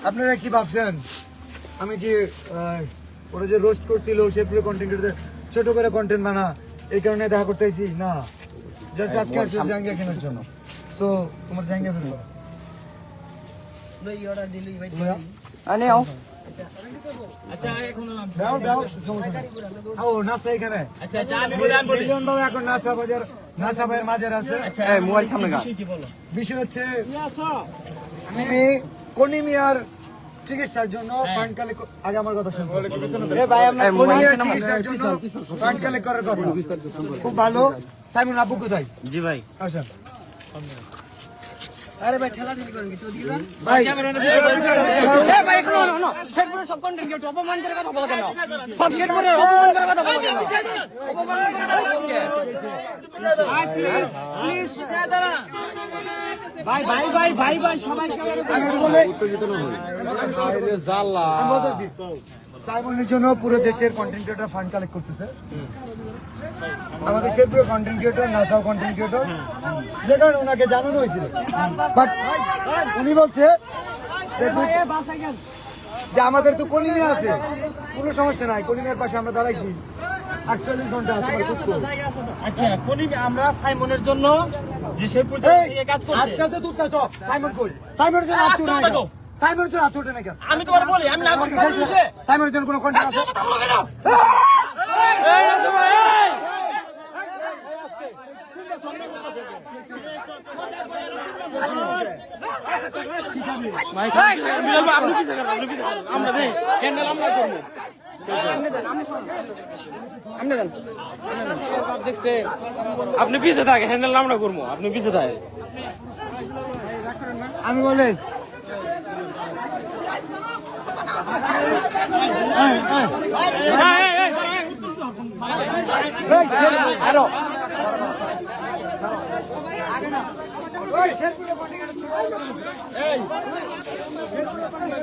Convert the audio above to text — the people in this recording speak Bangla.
আপনারা কি ভাবছেন আমি কি ওরা যে রোস্ট করছিল শেরপুরের কন্টেন্ট ছোট করে কন্টেন্ট বানা এই কারণে দেখা করতেছি না, জাস্ট আজকে আসলে জাঙ্গিয়া কেনার জন্য। সো তোমার জাঙ্গিয়া ফেলবো বিষয় হচ্ছে আমি কোনি মিয়ার চিকিৎসার জন্য ফান্ড কালেক্ট আগে আমার কথা শুনুন। চিকিৎসার জন্য ফান্ড কালেক্ট করার কথা খুব ভালো। সাইমন আব্বু কোথায়? জি ভাই আসেন। আরে ভাই ঠেলা ঠেলি করেন কি তো দিবেন ভাই ভাই একটু শেরপুরে সব কন্টেন্ট কেউ অপমান করে কথা বলা কেন? সব শেরপুরে অপমান করে কথা বলা কেন? অপমান করে কথা বলকে ভাই প্লিজ দাঁড়া ভাই ভাই ভাই ভাই ভাই সবাই উত্তেজিত না হই আরে জাল্লা আমি বলতেছি সাইমনের জন্য পুরো দেশের কন্টেন্ট ক্রিয়েটর ফান্ড কালেক্ট করতেছে। আমাদের শেরপুরে কন্টেন্ট ক্রিয়েটর নাসাও কন্টেন্ট ক্রিয়েটর যে কারণে ওনাকে জানানো হয়েছিল, বাট উনি বলছে যে আমাদের তো কলিমিয়া আছে, কোনো সমস্যা নাই, কলিমিয়ার পাশে আমরা দাঁড়াইছি 48 ঘন্টা। আচ্ছা কলিমিয়া আমরা সাইমনের জন্য যে শেরপুর থেকে কাজ করছে আজকে তো তুই সব সাইমন কই সাইমনের জন্য আত্মুট না কেন? সাইমনের জন্য আত্মুট না কেন? আমি তোমার বলি আমি না সাইমনের জন্য কোনো কন্টেন্ট আছে? কথা বলো কেন? এই রাজু ভাই আপনি পিছে থাকে হ্যান্ডেল আমরা করবো, আপনি পিছে থাকে। আমি বলেন আরো